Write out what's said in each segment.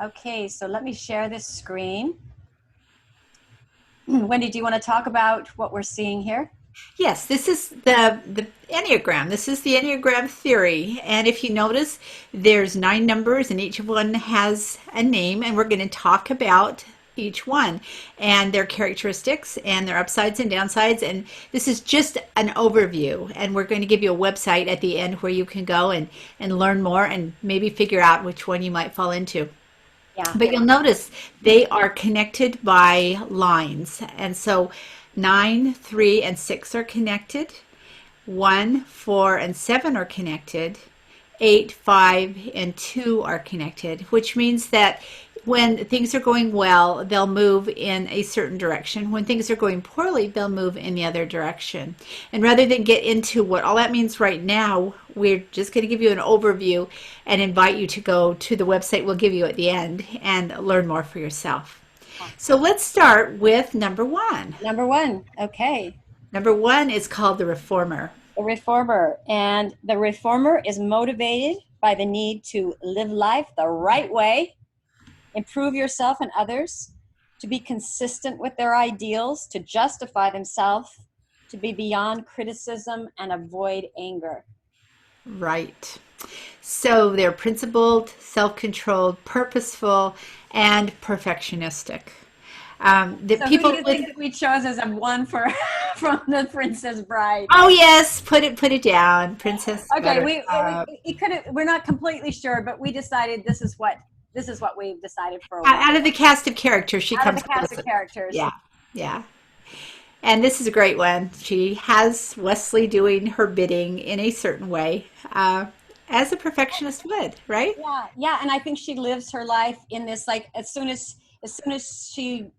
Okay, so let me share this screen. Wendy, do you want to talk about what we're seeing here? Yes, this is the Enneagram. This is the Enneagram theory. And if you notice, there's 9 numbers and each one has a name, and we're going to talk about each one and their characteristics and their upsides and downsides. And this is just an overview. And we're going to give you a website at the end where you can go and learn more and maybe figure out which one you might fall into. Yeah. But you'll notice they are connected by lines. And so 9, 3, and 6 are connected. 1, 4, and 7 are connected. 8, 5, and 2 are connected, which means that when things are going well, they'll move in a certain direction. When things are going poorly, they'll move in the other direction. And rather than get into what all that means right now, we're just going to give you an overview and invite you to go to the website we'll give you at the end and learn more for yourself. So let's start with number 1. Number one. Okay. Number 1 is called the reformer. The reformer. And the reformer is motivated by the need to live life the right way, improve yourself and others, to be consistent with their ideals, to justify themselves, to be beyond criticism and avoid anger. Right. So they're principled, self-controlled, purposeful, and perfectionistic. The So who do people you with think that we chose as a one for from the Princess Bride? oh yes, put it down, Princess Okay, Buttercup. it could have, we're not completely sure, but we decided this is what we've decided for a one. Out of the cast of characters, she Out of the comes cast of closest. characters. Yeah, yeah. And this is a great one. She has Wesley doing her bidding in a certain way, as a perfectionist would, right? Yeah, yeah, and I think she lives her life in this, like, as soon as she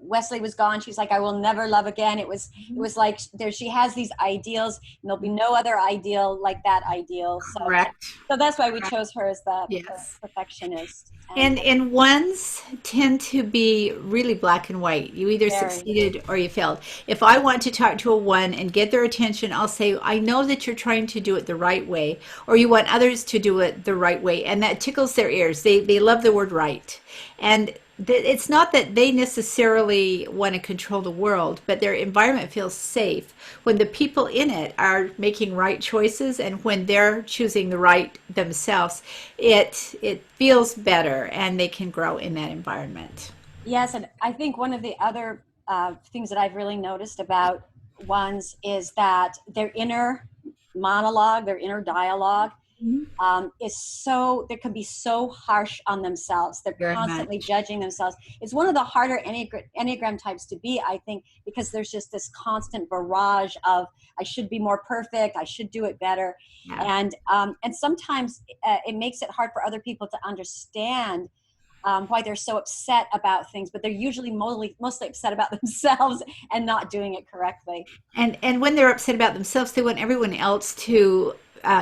Wesley was gone, she's like, I will never love again. It was like there she has these ideals, and there'll be no other ideal like that ideal. Correct. So that's why we chose her as the Yes. perfectionist. And ones tend to be really black and white. You either Very. succeeded or you failed. If I want to talk to a one and get their attention, I'll say, I know that you're trying to do it the right way, or you want others to do it the right way. And that tickles their ears. They love the word right. And it's not that they necessarily want to control the world, but their environment feels safe when the people in it are making right choices, and when they're choosing the right themselves, it feels better, and they can grow in that environment. Yes, and I think one of the other things that I've really noticed about ones is that their inner monologue, their inner dialogue, Mhm. is so, they can be so harsh on themselves. They're Very constantly much. judging themselves. It's one of the harder Enneagram types to be, I think, because there's just this constant barrage of, I should be more perfect, I should do it better. Yeah. And sometimes it makes it hard for other people to understand why they're so upset about things, but they're usually mostly upset about themselves and not doing it correctly. And when they're upset about themselves, they want everyone else to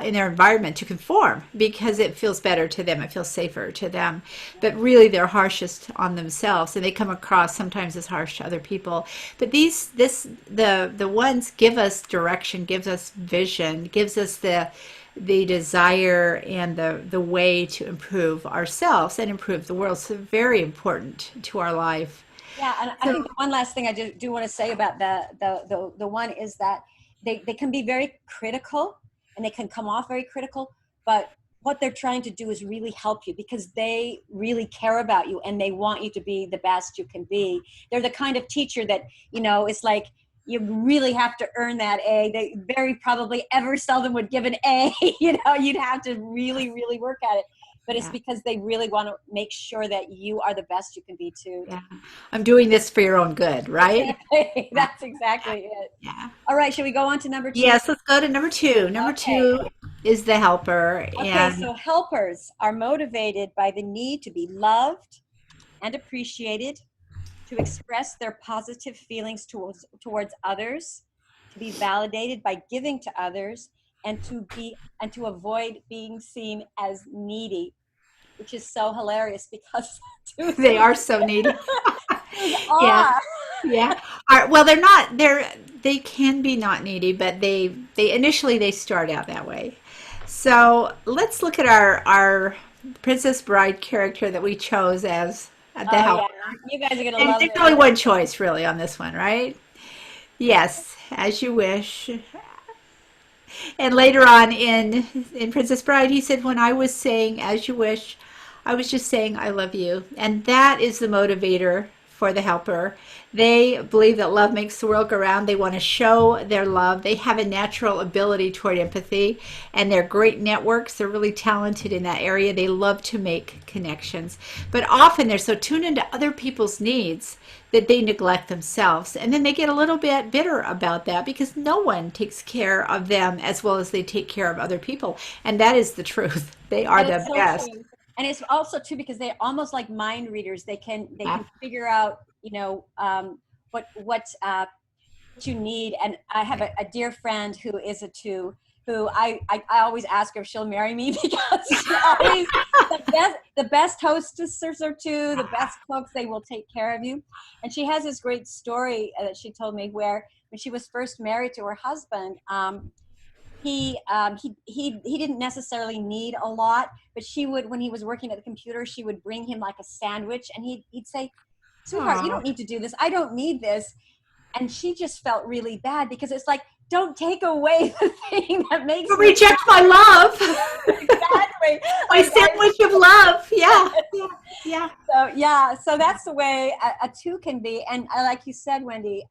in their environment to conform because it feels better to them, it feels safer to them. But really, they're harshest on themselves, and they come across sometimes as harsh to other people. But the ones give us direction, gives us vision, gives us the desire and the way to improve ourselves and improve the world. So very important to our life. Yeah, and I So think the one last thing I do want to say about the one is that they can be very critical, and they can come off very critical, but what they're trying to do is really help you because they really care about you and they want you to be the best you can be. They're the kind of teacher that, it's like you really have to earn that A. They very probably ever seldom would give an A. You'd have to really, really work at it. But it's yeah. because they really want to make sure that you are the best you can be too. Yeah. I'm doing this for your own good, right? Exactly. Yeah. That's exactly it. Yeah. All right, should we go on to number two? Yes, let's go to number 2. Number Okay. 2 is the helper. Okay, And so helpers are motivated by the need to be loved and appreciated, to express their positive feelings towards others, to be validated by giving to others, and to avoid being seen as needy, which is so hilarious because twos they are so needy. Yeah. are. Yeah. Well, they can be not needy, but they initially they start out that way. So let's look at our Princess Bride character that we chose as the Oh yeah, helper. you guys are gonna And love there's it. only one choice really on this one, right? Yes, as you wish. And later on in Princess Bride, he said, "When I was saying as you wish, I was just saying I love you." And that is the motivator for the helper. They believe that love makes the world go round. They want to show their love. They have a natural ability toward empathy, and they're great networks. They're really talented in that area. They love to make connections. But often they're so tuned into other people's needs that they neglect themselves. And then they get a little bit bitter about that because no one takes care of them as well as they take care of other people. And that is the truth. They are That is the so best. true. And it's also too because they're almost like mind readers. They Yeah. can figure out, what you need. And I have a dear friend who is a two, who I always ask her if she'll marry me because she always the best hostesses are two, the best cooks, they will take care of you. And she has this great story that she told me where when she was first married to her husband, he didn't necessarily need a lot, but she would, when he was working at the computer, she would bring him like a sandwich, and he'd say, "Sweetheart, you Aw. don't need to do this. I don't need this." And she just felt really bad because it's like, don't take away the thing that makes You me reject my love. exactly My like sandwich of love. Yeah. Yeah. Yeah. so yeah, so that's the way a two can be. And like you said, Wendy,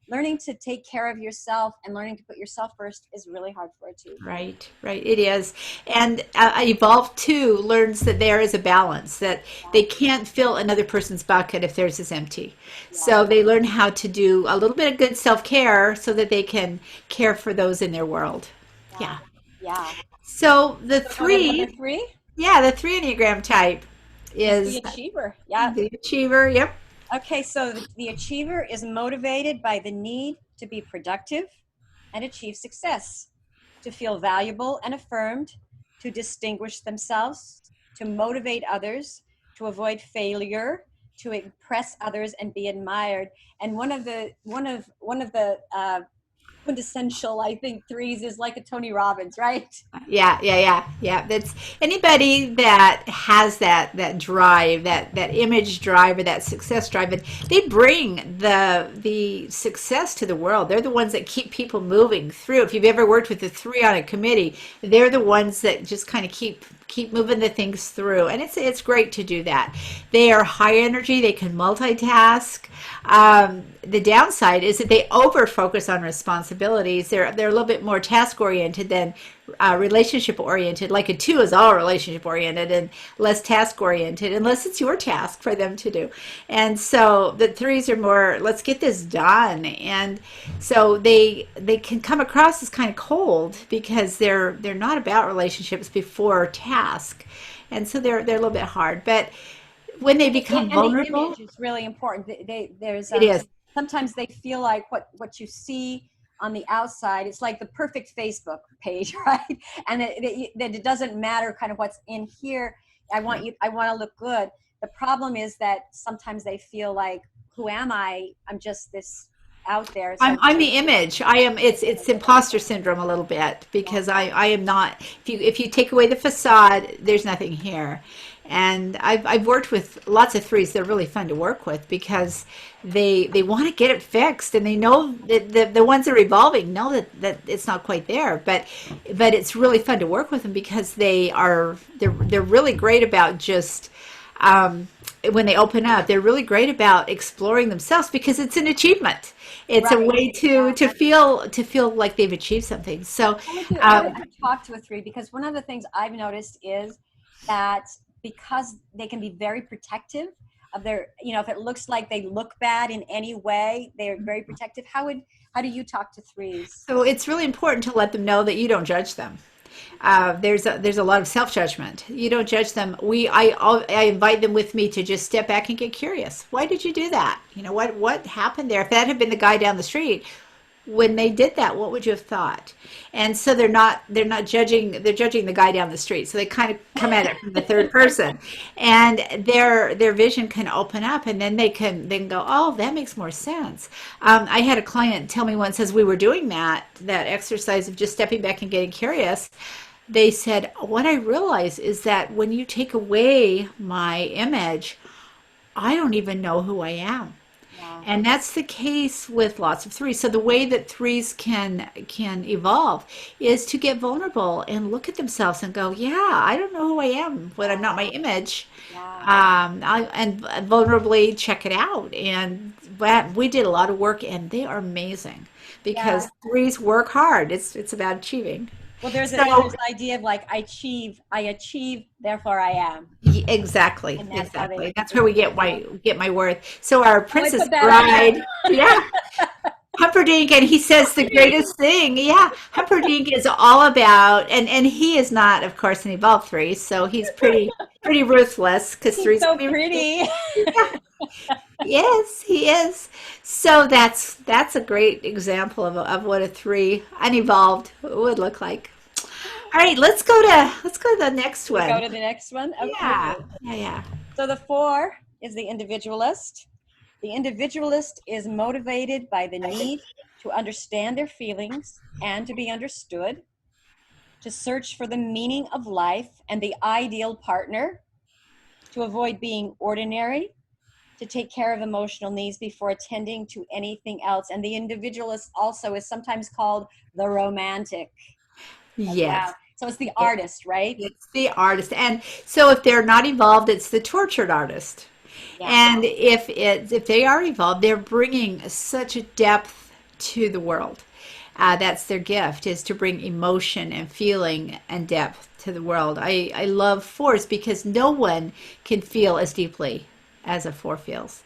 learning to take care of yourself and learning to put yourself first is really hard for a two. Right, right, it is. And Evolve 2 learns that there is a balance, that they can't fill another person's bucket if theirs is empty. Yeah, So they learn how to do a little bit of good self-care so that they can care for those in their world. yeah, Yeah. yeah. So the So go to number three, three. yeah, the three Enneagram type Is the is achiever. Yeah. the achiever. Yep. Okay, so the achiever is motivated by the need to be productive and achieve success, to feel valuable and affirmed, to distinguish themselves, to motivate others, to avoid failure, to impress others and be admired. And one of the quintessential, I think, threes is like a Tony Robbins, right? Yeah. That's anybody that has that drive, that image drive or that success drive, and they bring the success to the world. They're the ones that keep people moving through. If you've ever worked with the three on a committee, they're the ones that just kind of keep moving the things through, and it's great to do that. They are high energy. They can multitask. The downside is that they over focus on responsibilities. They're a little bit more task oriented than relationship oriented. Like a two is all relationship oriented and less task oriented, unless it's your task for them to do. And so the threes are more, let's get this done. And so they can come across as kind of cold because they're not about relationships before task, and so they're a little bit hard. But when they become And the vulnerable, image is really important. There's it is. sometimes they feel like what you see on the outside, it's like the perfect Facebook page, right? And that it doesn't matter kind of what's in here. I want to look good. The problem is that sometimes they feel like, who am I? I'm just this out there. So I'm the image. I am. It's imposter syndrome a little bit because I am not. If you take away the facade, there's nothing here. And I've worked with lots of threes. They're really fun to work with because they want to get it fixed, and they know that the ones that are evolving know that it's not quite there. But it's really fun to work with them because they're really great about just. When they open up, they're really great about exploring themselves because it's an achievement. It's a right. way to feel like they've achieved something. So, How would you talk to a three? Because one of the things I've noticed is that because they can be very protective of their, if it looks like they look bad in any way, they're very protective. How do you talk to threes? so it's really important to let them know that you don't judge them. There's a lot of self-judgment. You don't judge them. I invite them with me to just step back and get curious. Why did you do that? What happened there? If that had been the guy down the street, when they did that, what would you have thought? And so they're not judging. They're judging the guy down the street. So they kind of come at it from the third person, and their vision can open up, and then they can go, oh, that makes more sense. I had a client tell me once as we were doing that exercise of just stepping back and getting curious, they said, what I realize is that when you take away my image, I don't even know who I am. Yeah. And that's the case with lots of threes. So the way that threes can evolve is to get vulnerable and look at themselves and go, yeah, I don't know who I am when I'm not my image. Yeah. And vulnerably check it out. And we did a lot of work, and they are amazing Yeah. because threes work hard. It's about achieving. Well, there's So this idea of like I achieve, therefore I am, exactly, and that's how exactly. That's they where we see get it. my worth. So our Oh, I Princess put that on Bride, yeah, Humperdinck, and he says the there. greatest thing. Yeah, Humperdinck is all about, and he is not, of course, an evolved three, so he's pretty ruthless because He's threes can so be ruthless. pretty. Yeah, yes, he is. So that's a great example of what a three unevolved would look like. All right, let's go to the next We go one. to the next one. Yeah, Okay. yeah, yeah. So the 4 is the individualist. The individualist is motivated by the need to understand their feelings and to be understood, to search for the meaning of life and the ideal partner, to avoid being ordinary, to take care of emotional needs before attending to anything else. And the individualist also is sometimes called the romantic as Yes. well. So it's the artist, right? It's the artist. And so if they're not evolved, it's the tortured artist. Yeah. And if they are evolved, they're bringing such a depth to the world. That's their gift, is to bring emotion and feeling and depth to the world. I love fours because no one can feel as deeply as a four feels.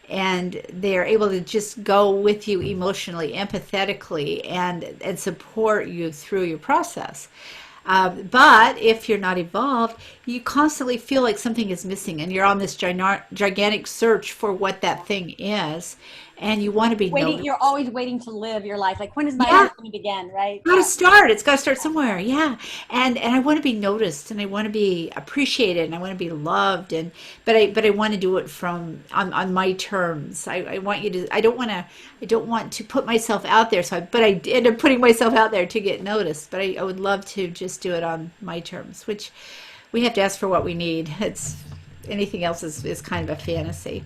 And they're able to just go with you emotionally, empathetically, and support you through your process. But if you're not evolved, you constantly feel like something is missing, and you're on this gigantic search for what that thing is, and you want to be Waiting, noticed. you're always waiting to live your life. Like, when is my Yeah, life going to begin, right? got to start. It's got to start somewhere. Yeah, and I want to be noticed, and I want to be appreciated, and I want to be loved, and but I want to do it from on my terms. I want you to. I don't want to put myself out there. But I end up putting myself out there to get noticed. But I would love to just do it on my terms, which we have to ask for what we need. It's anything else is kind of a fantasy.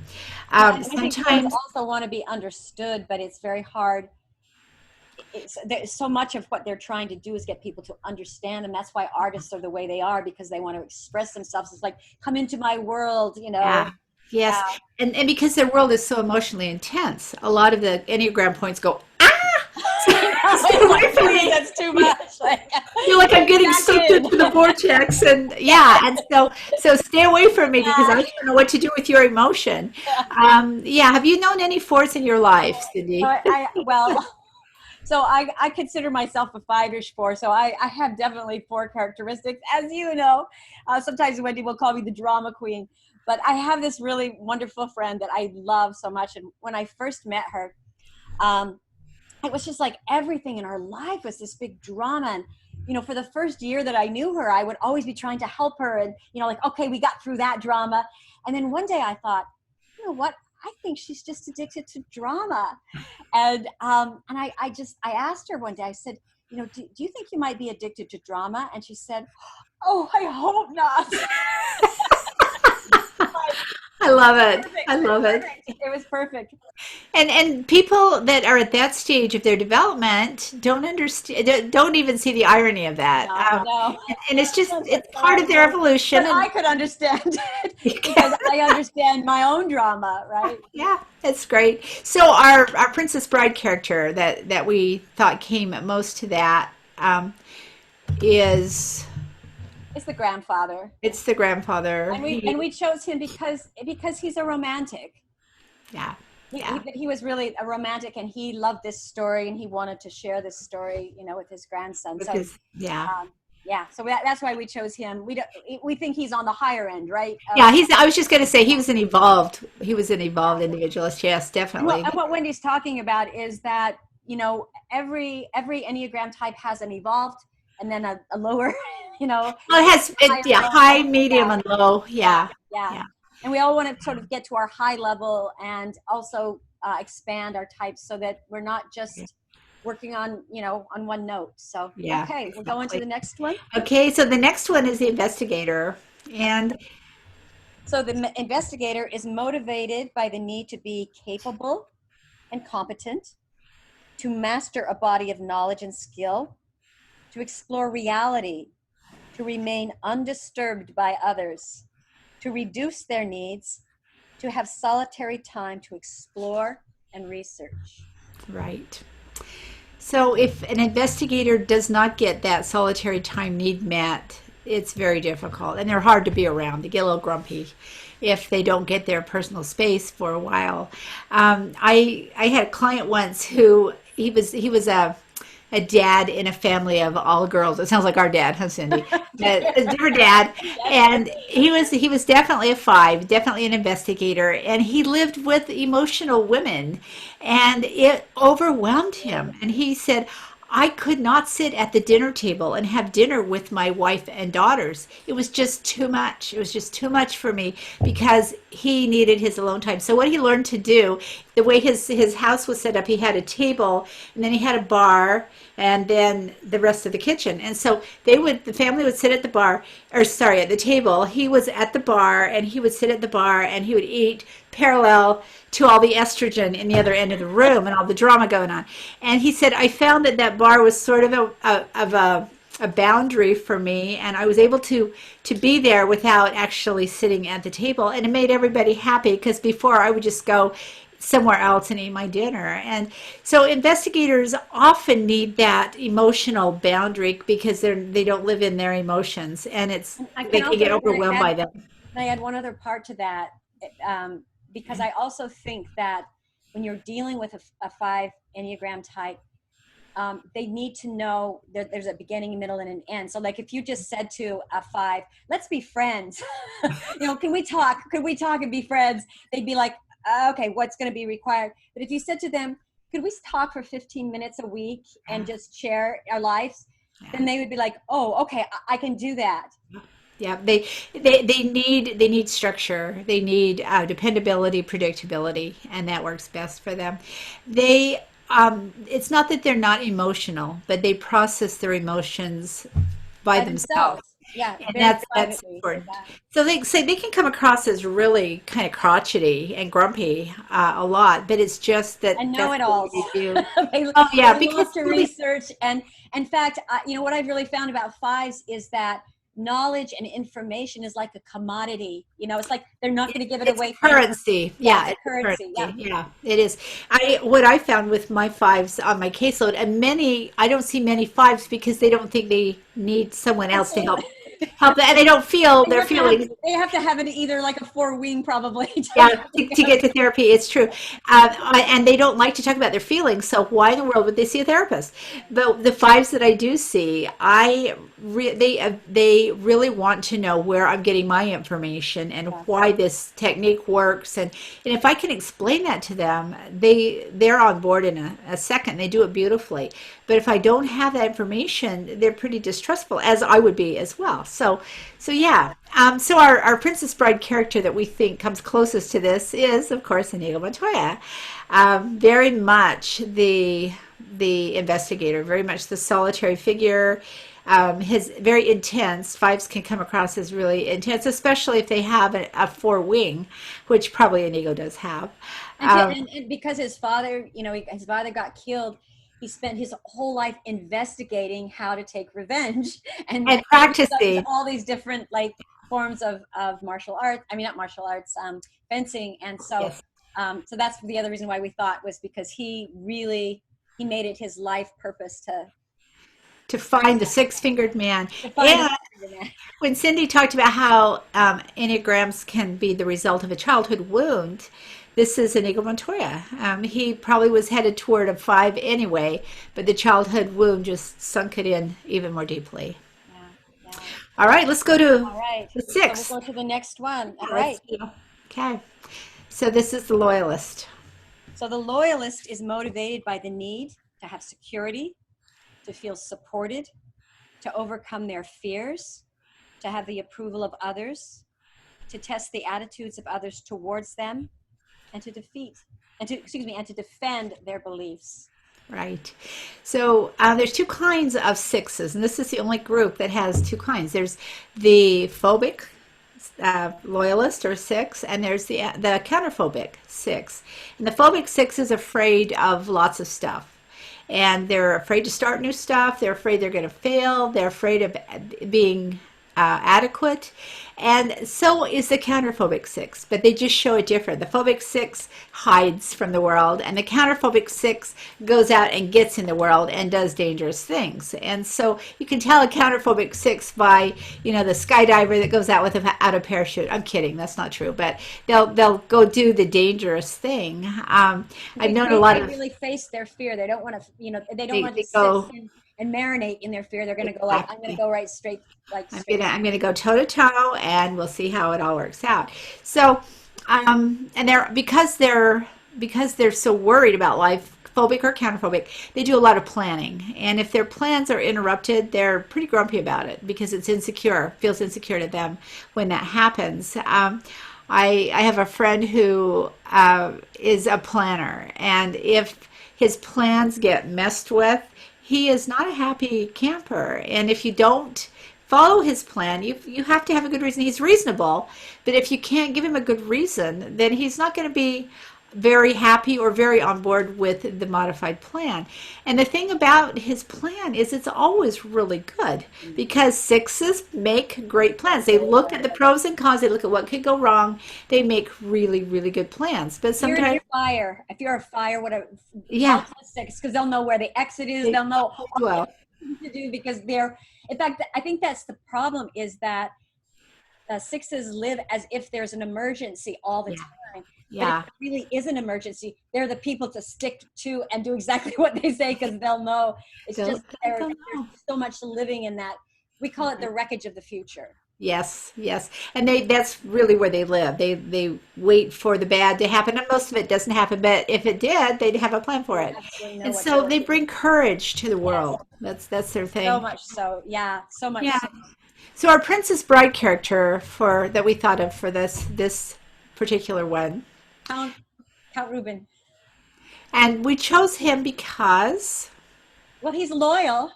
Yeah, and I think fours Sometimes. also want to be understood, but it's very hard. There's so much of what they're trying to do is get people to understand them. That's why artists are the way they are, because they want to express themselves. It's like, come into my world, you know. Yeah. Yes. Yeah. And because their world is so emotionally intense, a lot of the Enneagram points go, ah, stay away from me. That's too much. Like, I feel like I'm getting back sucked in. into the vortex. And yeah, and so stay away from me because I Yeah. don't know what to do with your emotion. Yeah. Have you known any fours in your life, Cindy? Well, so I consider myself a 5-ish four. So I have definitely 4 characteristics, as you know. Sometimes Wendy will call me the drama queen. But I have this really wonderful friend that I love so much. And when I first met her, it was just like everything in her life was this big drama. And, you know, for the first year that I knew her, I would always be trying to help her. And, you know, like, okay, we got through that drama. And then one day I thought, you know what? I think she's just addicted to drama. And I asked her one day, I said, you know, do you think you might be addicted to drama? And she said, oh, I hope not. I love it. Perfect. I love it. It was perfect. And people that are at that stage of their development don't understand, don't even see the irony of that. No. And it's just But it's part of their evolution. I could understand it And because I understand my own drama, right? yeah, that's great. So our Princess Bride character that we thought came most to that is It's the grandfather. it's the grandfather. And we chose him because he's a romantic. Yeah, yeah. He was really a romantic, and he loved this story, and he wanted to share this story, you know, with his grandson. So Yeah. yeah, so that's why we chose him. We think he's on the higher end, right? Yeah, I was just going to say he was an evolved individualist. Yes, definitely. And what Wendy's talking about is that, you know, every Enneagram type has an evolved and then a lower, you know. Well, it has high, medium, and low. Yeah. Yeah. And we all want to sort of get to our high level and also expand our types so that we're working on, on one note. So, Yeah, okay, we'll go into exactly. the next one. Okay, so the next one is the investigator. And So the investigator is motivated by the need to be capable and competent, to master a body of knowledge and skill, to explore reality, to remain undisturbed by others, to reduce their needs, to have solitary time to explore and research. right. So if an investigator does not get that solitary time need met, it's very difficult and they're hard to be around. They get a little grumpy if they don't get their personal space for a while. I had a client once who he was a dad in a family of all girls. It sounds like our dad, huh, Cindy? A different dad, Yes. and he was definitely a five, definitely an investigator, and he lived with emotional women, and it overwhelmed him. And he said, I could not sit at the dinner table and have dinner with my wife and daughters. It was just too much. It was just too much for me because he needed his alone time. So what he learned to do, the way his house was set up, he had a table and then he had a bar and then the rest of the kitchen. And so the family would sit at the bar, or sorry, at the table. He was at the bar and he would sit at the bar and he would eat parallel to all the estrogen in the other end of the room and all the drama going on. And he said, I found that bar was sort of a boundary for me, and I was able to be there without actually sitting at the table, and it made everybody happy because before I would just go somewhere else and eat my dinner. And so investigators often need that emotional boundary because they don't live in their emotions, and I they can can also get overwhelmed by them. add one other part to that, because I also think that when you're dealing with a five Enneagram type, they need to know that there's a beginning, middle, and an end. So, like, if you just said to a five, "Let's be friends," can we talk? Could we talk and be friends? They'd be like, "Okay, what's going to be required?" But if you said to them, "Could we talk for 15 minutes a week and just share our lives?" Yeah. Then they would be like, "Oh, okay, I can do that." Yeah, they need structure. They need dependability, predictability, and that works best for them. They it's not that they're not emotional, but they process their emotions by By themselves, themselves. Yeah, and very that's privately with important. that. So they say they can come across as really kind of crotchety and grumpy a lot, but it's just that And that's what know-it-alls. they do. they, Oh yeah, they because love to research. And in fact, what I've really found about fives is that knowledge and information is like a commodity. It's like they're not going to give it it's away for nothing. currency. Yeah, Yeah, it's a it's a currency. Yeah. currency. Yeah, it is. What I found with my fives on my caseload, and I don't see many fives because they don't think they need someone else to Absolutely. help them, and they don't feel They their have to have feelings. they have to have it either like a four-wing probably Yeah, to to go. get to therapy, it's true. And they don't like to talk about their feelings. So why in the world would they see a therapist? But the fives that I do see, they really want to know where I'm getting my information and Yeah. why this technique works. And if I can explain that to them, they're on board in a second. They do it beautifully. But if I don't have that information, they're pretty distrustful, as I would be as well. So yeah. So our Princess Bride character that we think comes closest to this is, of course, Inigo Montoya. Very much the investigator, very much the solitary figure. His very intense. Fives can come across as really intense, especially if they have a four wing, which probably Inigo does have. And, to, Um, and because his father, his father got killed, he spent his whole life investigating how to take revenge, and and he studies practicing. all these different like forms of martial arts. I mean, not martial arts, fencing. And so, Yes. so that's the other reason why we thought was because he made it his life purpose To find the six-fingered man. to find And the man. when Cindy talked about how Enneagrams can be the result of a childhood wound, this is Inigo Montoya. He probably was headed toward a five anyway, but the childhood wound just sunk it in even more deeply. Yeah, yeah. All right, let's go to All right. the So we'll sixth. go to the next one. All Yeah, right. okay. So this is the loyalist. So the loyalist is motivated by the need to have security, to feel supported, to overcome their fears, to have the approval of others, to test the attitudes of others towards them, and to defend their beliefs. Right. So there's two kinds of sixes, and this is the only group that has two kinds. There's the phobic loyalist or six, and there's the counterphobic six. And the phobic six is afraid of lots of stuff. And they're afraid to start new stuff. They're afraid they're going to fail. They're afraid of being adequate. And so is the counterphobic six, but they just show it different. The phobic six hides from the world, and the counterphobic six goes out and gets in the world and does dangerous things. And so you can tell a counterphobic six by, the skydiver that goes out without a parachute. I'm kidding, that's not true, but they'll go do the dangerous thing. I've known a lot of. They really face their fear. They don't want to, they don't want to go, sit and marinate in their fear. They're going to go like, I'm going to go right straight. I'm gonna go toe to toe, and we'll see how it all works out. So, and because they're so worried about life, phobic or counterphobic, they do a lot of planning. And if their plans are interrupted, they're pretty grumpy about it because it's insecure, feels insecure to them when that happens. I have a friend who is a planner, and if his plans get messed with, he is not a happy camper. And if you don't follow his plan, you have to have a good reason. He's reasonable, but if you can't give him a good reason, then he's not going to be very happy or very on board with the modified plan. And the thing about his plan is it's always really good because sixes make great plans. They look at the pros and cons, they look at what could go wrong, they make really, really good plans. But sometimes if you're a fire, whatever, yeah, six, because they'll know where the exit is, they'll know well what to do because they're, in fact, I think that's the problem is that sixes live as if there's an emergency all the time. Yeah. But if it really is an emergency, they're the people to stick to and do exactly what they say because they'll know. It's just there's so much living in that. We call it the wreckage of the future. Yes, yes. And that's really where they live. They wait for the bad to happen. And most of it doesn't happen, but if it did, they'd have a plan for it. And so they bring courage to the world. Yes. That's their thing. So much so. Yeah, so much so. So our Princess Bride character that we thought of for this particular one. Count Reuben. And we chose him because, well, he's loyal.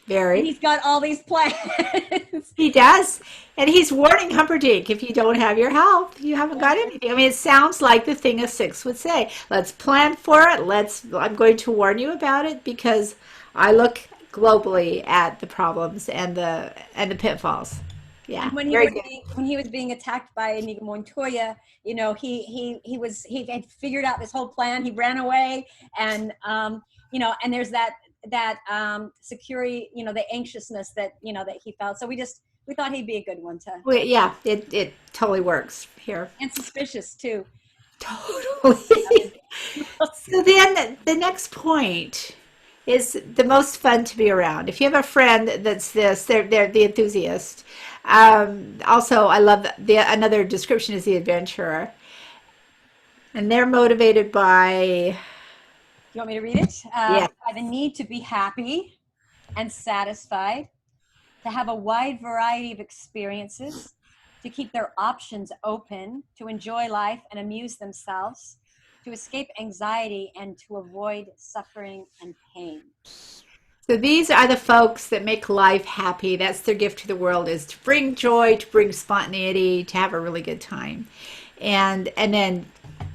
Very. And he's got all these plans. He does. And he's warning Humperdinck, if you don't have your health, you haven't got anything. I mean, it sounds like the thing a six would say. Let's plan for it. I'm going to warn you about it because I look globally at the problems and the pitfalls. Yeah. When he was being attacked by Inigo Montoya, he had figured out this whole plan. He ran away, and and there's that security, the anxiousness that that he felt. So we thought he'd be a good one to. Well, yeah, it totally works here. And suspicious too. Totally. So then the next point is the most fun to be around. If you have a friend that's they're the enthusiast. Also, I love another description is the adventurer. And they're motivated by... You want me to read it? Yeah. By the need to be happy and satisfied, to have a wide variety of experiences, to keep their options open, to enjoy life and amuse themselves, to escape anxiety and to avoid suffering and pain. So these are the folks that make life happy. That's their gift to the world, is to bring joy, to bring spontaneity, to have a really good time. And then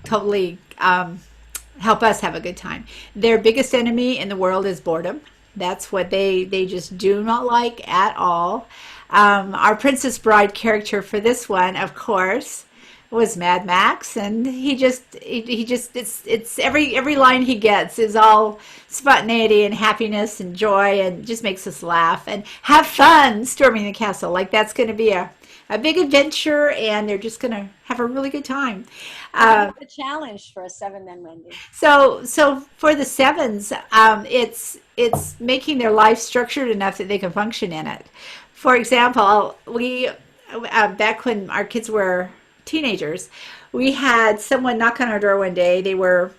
totally help us have a good time. Their biggest enemy in the world is boredom. That's what they just do not like at all. Our Princess Bride character for this one, of course, was Mad Max, and he just it's every line he gets is all spontaneity and happiness and joy, and just makes us laugh and have fun storming the castle. Like that's going to be a big adventure, and they're just going to have a really good time. A challenge for a seven, then, Wendy. So for the sevens, it's making their life structured enough that they can function in it. For example, we back when our kids were teenagers, we had someone knock on our door one day. They were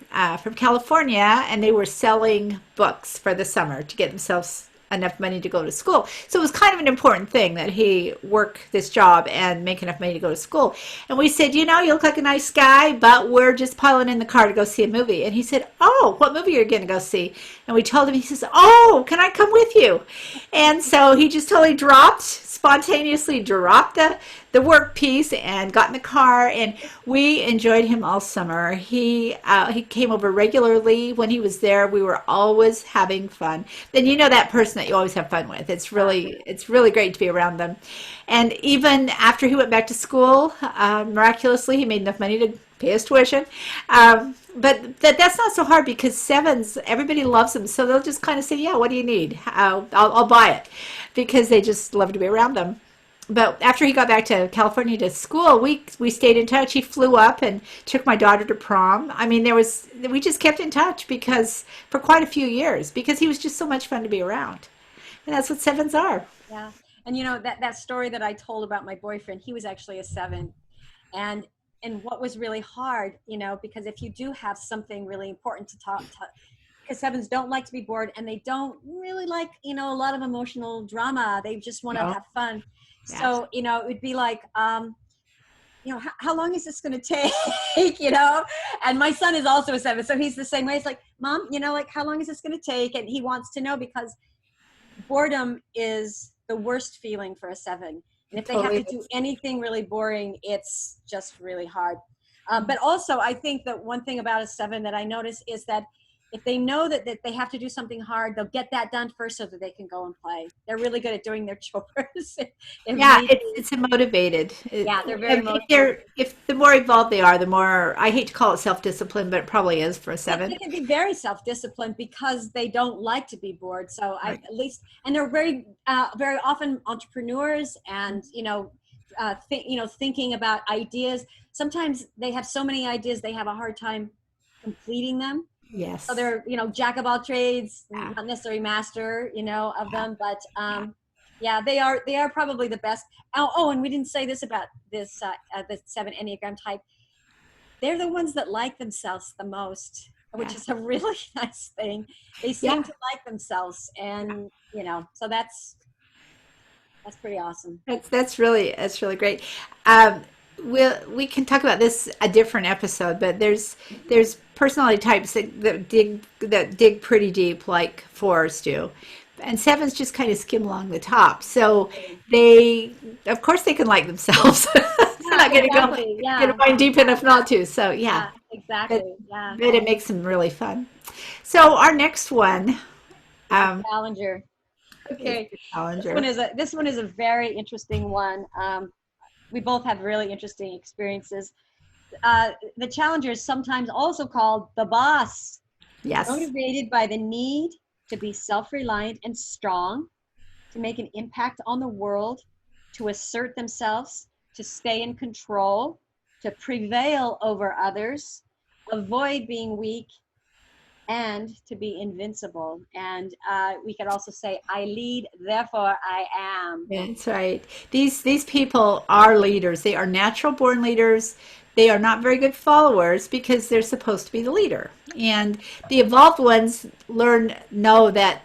from California, and they were selling books for the summer to get themselves enough money to go to school. So it was kind of an important thing that he work this job and make enough money to go to school. And we said, you look like a nice guy, but we're just piling in the car to go see a movie. And he said, oh, what movie are you going to go see? And we told him, he says, oh, can I come with you? And so he just totally spontaneously dropped the work piece and got in the car, and we enjoyed him all summer. He came over regularly when he was there. We were always having fun. Then that person that you always have fun with. It's really great to be around them. And even after he went back to school, miraculously he made enough money to pay his tuition. But that's not so hard because sevens, everybody loves them, so they'll just kind of say, yeah, what do you need? I'll buy it, because they just love to be around them. But after he got back to California to school, we stayed in touch. He flew up and took my daughter to prom. I mean, we just kept in touch for quite a few years, because he was just so much fun to be around. And that's what sevens are. Yeah. And that story that I told about my boyfriend, he was actually a 7. And what was really hard, because if you do have something really important to talk to, because 7s don't like to be bored, and they don't really like, a lot of emotional drama. They just want to have fun. Yes. So, it would be like, how long is this going to take, And my son is also a 7, so he's the same way. It's like, Mom, how long is this going to take? And he wants to know, because boredom is the worst feeling for a 7. And if they have to do anything really boring, it's just really hard. But also, I think that one thing about a 7 that I notice is that if they know that they have to do something hard, they'll get that done first so that they can go and play. They're really good at doing their chores. It's motivated. Yeah, they're very motivated. If the more evolved they are, the more, I hate to call it self-discipline, but it probably is for a 7. They can be very self-disciplined because they don't like to be bored. So right. And they're very, very often entrepreneurs, and, thinking about ideas. Sometimes they have so many ideas, they have a hard time completing them. Yes. So they're, you know, jack of all trades, not necessarily master, you know, of them, but they are probably the best. Oh, and we didn't say this about this, the 7 Enneagram type. They're the ones that like themselves the most, which is a really nice thing. They seem to like themselves, and you know, so that's pretty awesome. That's really great. We can talk about this a different episode, but there's personality types that dig pretty deep, like 4s do, and 7s just kind of skim along the top. So they, of course, they can like themselves. They're not going to go mine deep enough not to. So exactly. But it makes them really fun. So our next one, Challenger. Okay, Challenger. This one is a very interesting one. We both have really interesting experiences. The Challenger is sometimes also called the boss. Yes. Motivated by the need to be self-reliant and strong, to make an impact on the world, to assert themselves, to stay in control, to prevail over others, avoid being weak, and to be invincible. And we could also say, I lead, therefore I am. That's right. These people are leaders. They are natural born leaders. They are not very good followers because they're supposed to be the leader. And the evolved ones know that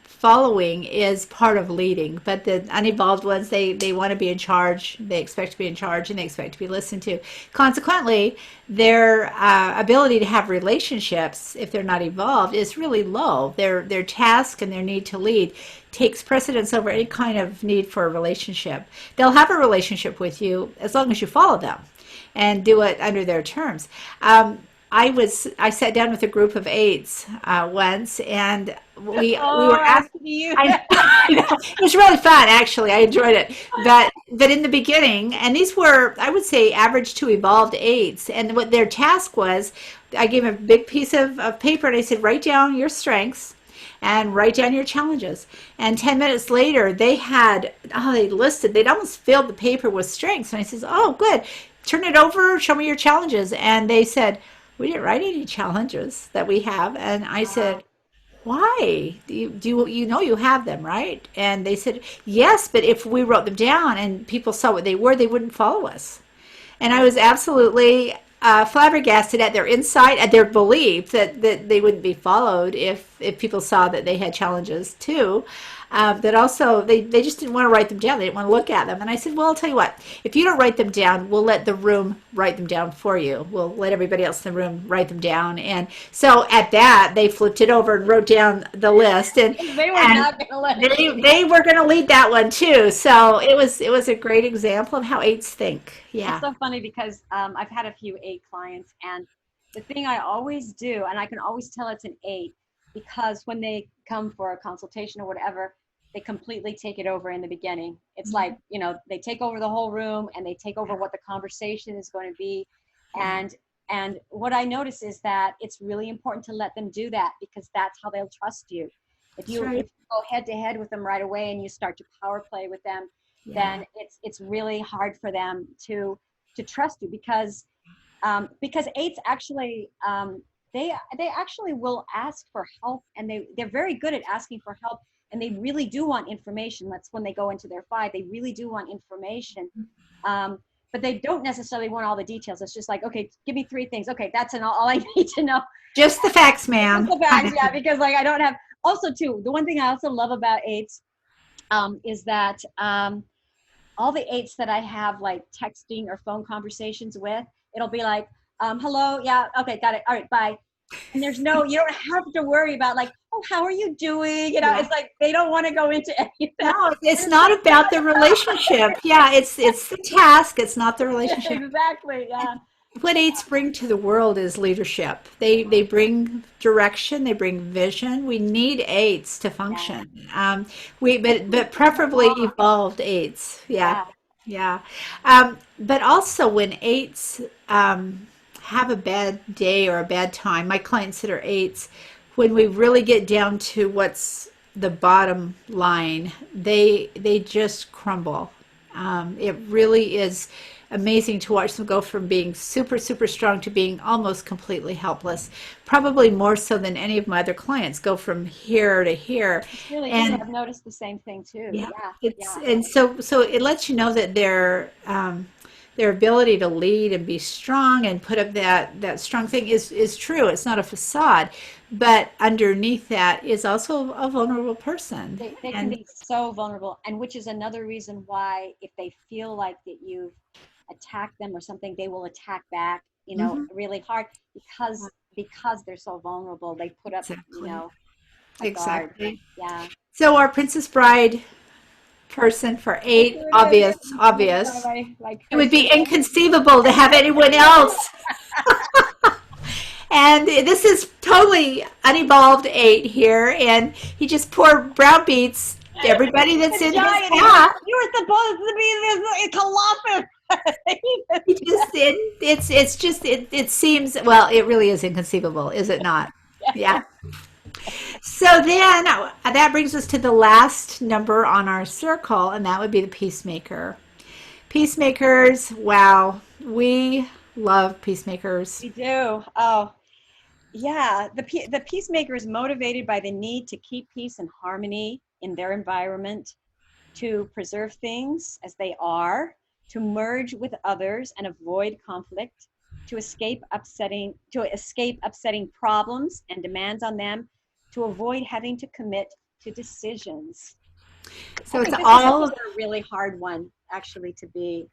following is part of leading, but the unevolved ones, they want to be in charge. They expect to be in charge, and they expect to be listened to. Consequently, their ability to have relationships, if they're not evolved, is really low. Their task and their need to lead takes precedence over any kind of need for a relationship. They'll have a relationship with you as long as you follow them and do it under their terms. I sat down with a group of 8s once, and we were asking you. I know, it was really fun, actually. I enjoyed it. But in the beginning, and these were, I would say, average to evolved 8s, and what their task was, I gave them a big piece of paper, and I said, write down your strengths and write down your challenges. And 10 minutes later, they listed, they'd almost filled the paper with strengths. And I says, oh, good. Turn it over, show me your challenges. And they said, we didn't write any challenges that we have. And I said, why? You know you have them, right? And they said, yes, but if we wrote them down and people saw what they were, they wouldn't follow us. And I was absolutely flabbergasted at their insight, at their belief that they wouldn't be followed if people saw that they had challenges too. that also they just didn't want to write them down. They didn't want to look at them. And I said, well, I'll tell you what, if you don't write them down, we'll let the room write them down for you. We'll let everybody else in the room write them down. And so at that, they flipped it over and wrote down the list. And They were not going to let they were going to lead that one too. So it was a great example of how eights think. It's Yeah. so funny because I've had a few 8 clients, and the thing I always do, and I can always tell it's an 8, because when they come for a consultation or whatever, they completely take it over in the beginning. It's like, they take over the whole room and they take over what the conversation is going to be. And what I notice is that it's really important to let them do that, because that's how they'll trust you. If you go head to head with them right away and you start to power play with them, then it's really hard for them to trust you, because eights actually they actually will ask for help, and they're very good at asking for help, and they really do want information. That's when they go into their 5. They really do want information, but they don't necessarily want all the details. It's just like, okay, give me 3 things. Okay, that's all I need to know. Just the facts, ma'am. Just the facts, yeah, because like I don't have. Also, too, the one thing I also love about 8s is that all the 8s that I have like texting or phone conversations with, it'll be like, hello, yeah, okay, got it, all right, bye. And you don't have to worry about like, oh, how are you doing? It's like they don't want to go into anything. No, it's not about the relationship. Yeah, it's the task. It's not the relationship. Exactly, yeah. What eights bring to the world is leadership. They bring direction. They bring vision. We need eights to function. But preferably evolved eights. Yeah. But also when eights have a bad day or a bad time, my clients that are eights, when we really get down to what's the bottom line, they just crumble. It really is amazing to watch them go from being super, super strong to being almost completely helpless. Probably more so than any of my other clients go from here to here. It's really good. I've noticed the same thing too. And so it lets you know that their ability to lead and be strong and put up that strong thing is true. It's not a facade, but underneath that is also a vulnerable person. They can be so vulnerable, and which is another reason why if they feel like that you've attacked them or something, they will attack back, really hard, because they're so vulnerable. They put up, exactly. Yeah. So our Princess Bride person for 8, obvious. It would be inconceivable to have anyone else. And this is totally unevolved 8 here, and he just poured brown beets everybody that's in his path. You were supposed to be this Colossus. It seems, well, it really is inconceivable, is it not? Yeah. So then that brings us to the last number on our circle, and that would be the peacemaker. Peacemakers, wow, we love peacemakers. We do. Oh, yeah. The peacemaker is motivated by the need to keep peace and harmony in their environment, to preserve things as they are, to merge with others and avoid conflict, to escape upsetting problems and demands on them, to avoid having to commit to decisions. So it's all a really hard one, actually, to be.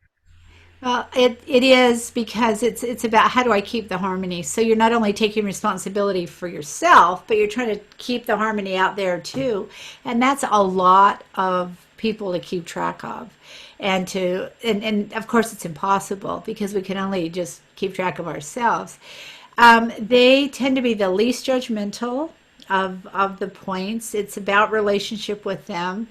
Well, it is, because it's about how do I keep the harmony. So you're not only taking responsibility for yourself, but you're trying to keep the harmony out there too. And that's a lot of people to keep track of. And of course it's impossible, because we can only just keep track of ourselves. They tend to be the least judgmental of the points. It's about relationship with them.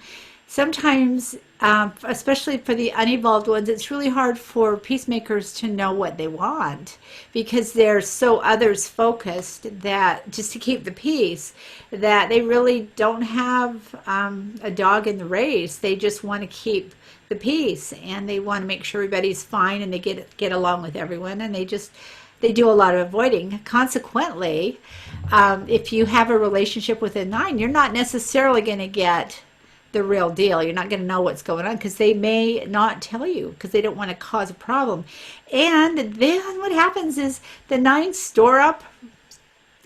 Sometimes, especially for the unevolved ones, it's really hard for peacemakers to know what they want, because they're so others focused, that just to keep the peace, that they really don't have a dog in the race. They just want to keep the peace, and they want to make sure everybody's fine, and they get along with everyone, and they do a lot of avoiding. Consequently, if you have a relationship with a 9, you're not necessarily going to get the real deal. You're not going to know what's going on, because they may not tell you, because they don't want to cause a problem. And then what happens is the 9s store up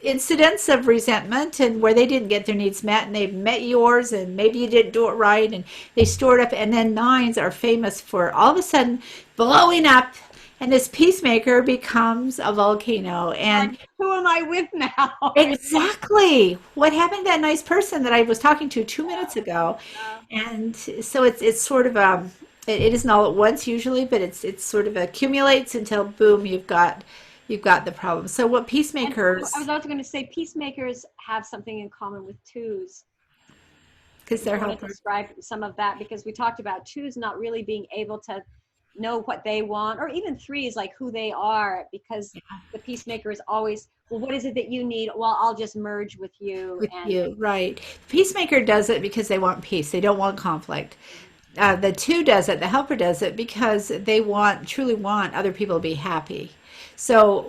incidents of resentment and where they didn't get their needs met and they've met yours and maybe you didn't do it right and they store it up. And then nines are famous for all of a sudden blowing up, and this peacemaker becomes a volcano. And Like, who am I with now? exactly what happened to that nice person that I was talking to 2 minutes ago. Uh, And so it's sort of it isn't all at once usually, but it's sort of accumulates until boom, you've got the problem. So what and I peacemakers, was also going to say peacemakers have something in common with twos. because Do they're you want to helpers. describe some of that? Because we talked about twos not really being able to know what they want, or even threes, like who they are, because the peacemaker is always, well, what is it that you need? Well, I'll just merge with you. With And you, right? Peacemaker does it because they want peace. They don't want conflict. The two does it. The helper does it because they truly want other people to be happy. So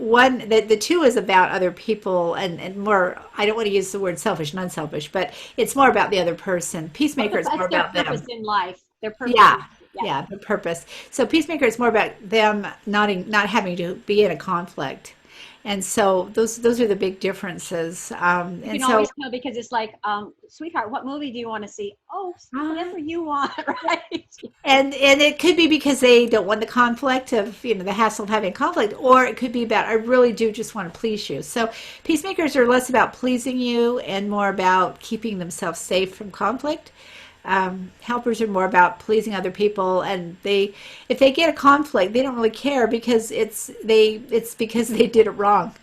the two is about other people and more. I don't want to use the word selfish and unselfish, but it's more about the other person. Peacemaker is more that's their about purpose them. in life. Their purpose Yeah, in, yeah. yeah, the purpose. So peacemaker is more about them not having to be in a conflict, and so those are the big differences. You And can so. always tell because it's like, sweetheart, what movie do you want to see? Oh, uh, whatever you want, right? And it could be because they don't want the conflict of, the hassle of having conflict, or it could be about, I really do just want to please you. So peacemakers are less about pleasing you and more about keeping themselves safe from conflict. Helpers are more about pleasing other people, and if they get a conflict, they don't really care because it's because they did it wrong.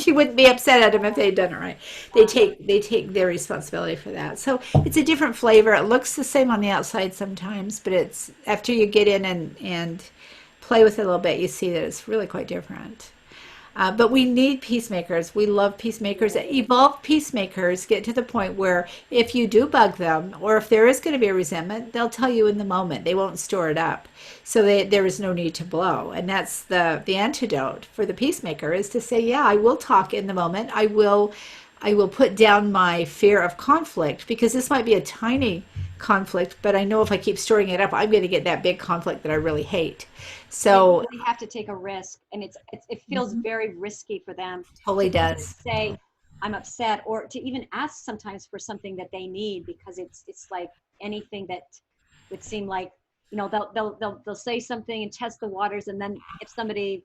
You wouldn't be upset at them if they'd done it right. They take their responsibility for that. So it's a different flavor. It looks the same on the outside sometimes, but it's after you get in and play with it a little bit, you see that it's really quite different. But we need peacemakers. We love peacemakers. Evolved peacemakers get to the point where if you do bug them, or if there is going to be a resentment, they'll tell you in the moment. They won't store it up. So there is no need to blow. And that's the antidote for the peacemaker, is to say, yeah, I will talk in the moment. I will put down my fear of conflict, because this might be a tiny conflict, but I know if I keep storing it up, I'm going to get that big conflict that I really hate. They So really have to take a risk, and it feels very risky for them totally to does. say I'm upset, or to even ask sometimes for something that they need, because it's like anything that would seem like, they'll say something and test the waters, and then if somebody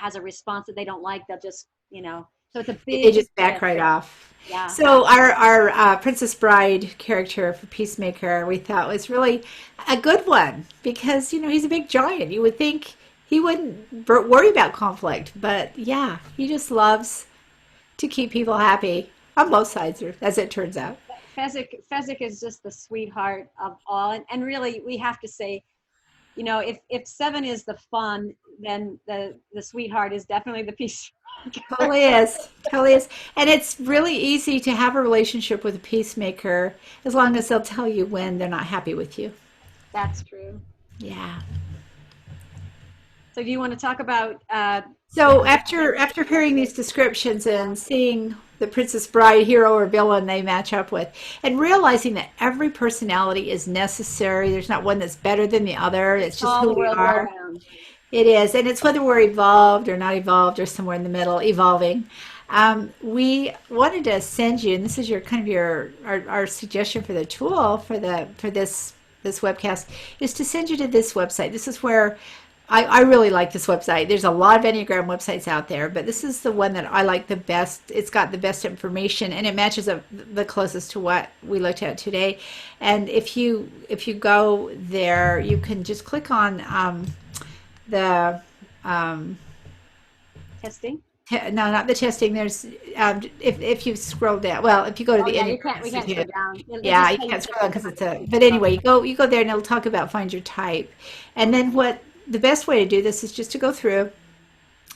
has a response that they don't like, they'll just so it's a They big just back risk. right off. Yeah. So our Princess Bride character for Peacemaker, we thought was really a good one because he's a big giant. You would think he wouldn't worry about conflict, but yeah, he just loves to keep people happy on both sides, as it turns out. Fezzik is just the sweetheart of all, and really we have to say, if seven is the fun, then the sweetheart is definitely the peace. Totally is. Totally is. And it's really easy to have a relationship with a peacemaker as long as they'll tell you when they're not happy with you. That's true. Yeah. So do you want to talk about So after hearing these descriptions and seeing the Princess Bride, hero or villain they match up with, and realizing that every personality is necessary, there's not one that's better than the other. It's just all who the we world go are. around? It is, and it's whether we're evolved or not evolved or somewhere in the middle, evolving. We wanted to send you, and this is your kind of our suggestion for the tool for this webcast, is to send you to this website. This is where I really like this website. There's a lot of Enneagram websites out there, but this is the one that I like the best. It's got the best information, and it matches up the closest to what we looked at today. And if you go there, you can just click on the Testing. no, not the testing. There's if you scroll down. Well, if you go to Oh the yeah, Enneagram we can't scroll Institute, down. It'll yeah, just you tell can't you scroll down because it's a. But anyway, you go there and it'll talk about find your type, and then what the best way to do this is just to go through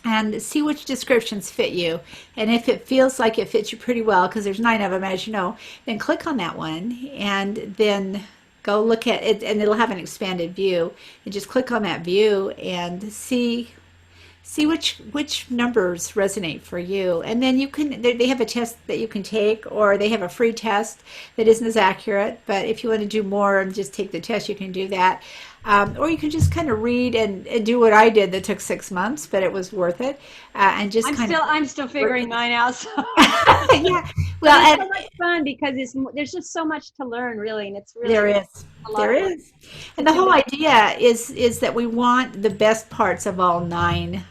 and see which descriptions fit you, and if it feels like it fits you pretty well, because there's 9 of them, as you know, then click on that one, and then go look at it, and it'll have an expanded view, and just click on that view and see which numbers resonate for you, and then you can they have a test that you can take, or they have a free test that isn't as accurate, but if you want to do more and just take the test, you can do that. Or you can just kind of read and do what I did that took 6 months, but it was worth it. And just kind of I'm still figuring mine out. So. yeah. But Well, it's and so much fun because there's just so much to learn, really, and it's there really is. a lot There of work is. to And the whole do. idea is that we want the best parts of all nine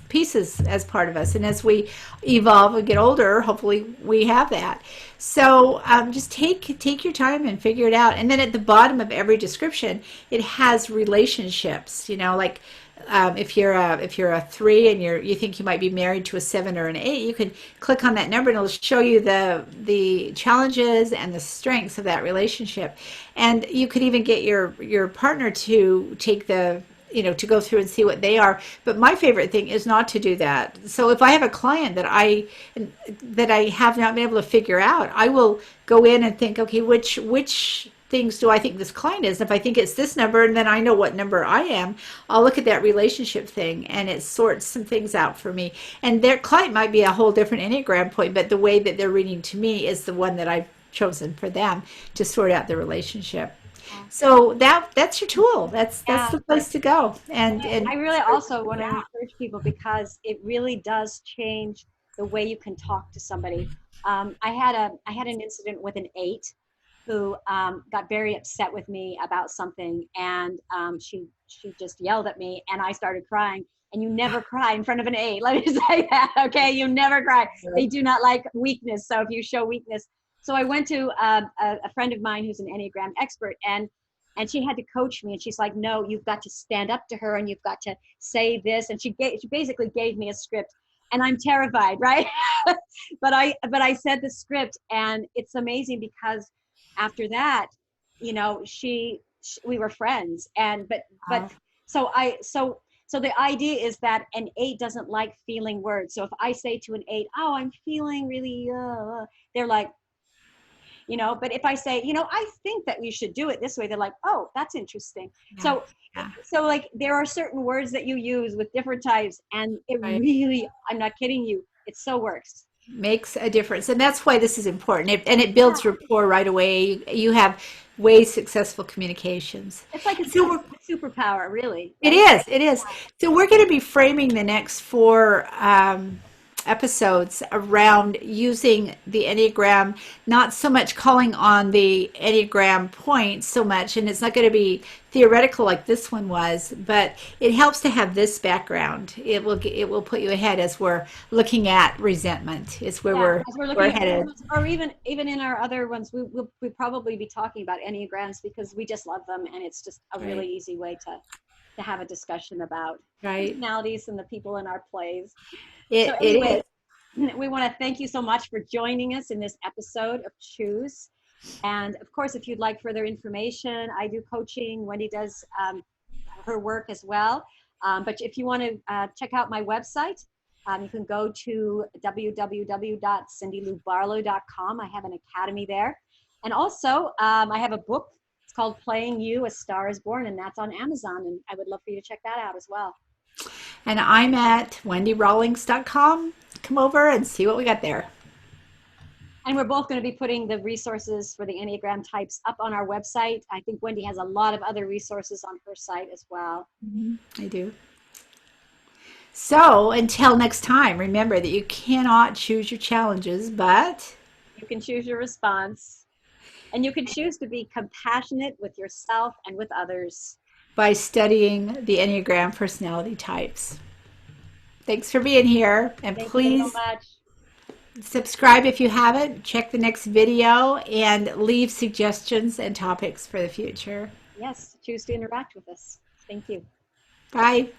pieces as part of us. And as we evolve and get older, hopefully we have that. So just take your time and figure it out. And then at the bottom of every description, it has relationships. Like if you're a 3 and you think you might be married to a 7 or an 8, you can click on that number and it'll show you the challenges and the strengths of that relationship. And you could even get your partner to take to go through and see what they are. But my favorite thing is not to do that. So if I have a client that I have not been able to figure out, I will go in and think, okay, which things do I think this client is? If I think it's this number, and then I know what number I am, I'll look at that relationship thing, and it sorts some things out for me. And their client might be a whole different Enneagram point, but the way that they're reading to me is the one that I've chosen for them to sort out the relationship. So that's your tool. That's Yeah, the place to go. And I really also want to encourage people because it really does change the way you can talk to somebody. I had an incident with an 8 who got very upset with me about something, and she just yelled at me, and I started crying. And you never cry in front of an 8. Let me say that, okay? You never cry. They do not like weakness. So if you show weakness, so I went to a friend of mine who's an Enneagram expert, and she had to coach me, and she's like, no, you've got to stand up to her, and you've got to say this, and she basically gave me a script, and I'm terrified, right? but I said the script, and it's amazing because after that, we were friends, and but so the idea is that an 8 doesn't like feeling words. So if I say to an 8, oh, I'm feeling really they're like, but if I say, I think that we should do it this way, they're like, oh, that's interesting. yeah, yeah, So like there are certain words that you use with different types, and it right. really, I'm not kidding you, it so works. Makes a difference, and that's why this is important. And it builds rapport right away. You have way successful communications. It's like So we're a superpower, really, It right? is. It is. So we're going to be framing the next four episodes around using the Enneagram, not so much calling on the Enneagram points so much, and it's not going to be theoretical like this one was, but it helps to have this background. It will put you ahead as we're looking at resentment. It's where Yeah, as we're we're looking at other headed. ones, or even in our other ones, we'll probably be talking about Enneagrams because we just love them, and it's just a really Right. easy way to have a discussion about Right. personalities and the people in our plays. So It anyway, is. we want to thank you so much for joining us in this episode of Choose. And of course, if you'd like further information, I do coaching. Wendy does her work as well. But if you want to check out my website, you can go to www.cindyloubarlow.com. I have an academy there. And also, I have a book. It's called Playing You, A Star is Born, and that's on Amazon. And I would love for you to check that out as well. And I'm at wendyrawlings.com. Come over and see what we got there. And we're both going to be putting the resources for the Enneagram types up on our website. I think Wendy has a lot of other resources on her site as well. I do. So until next time, remember that you cannot choose your challenges, but You can choose your response. And you can choose to be compassionate with yourself and with others. by studying the Enneagram personality types. Thanks for being here, and Thank you so please much. subscribe if you haven't, check the next video, and leave suggestions and topics for the future. Yes, choose to interact with us. Thank you. Bye.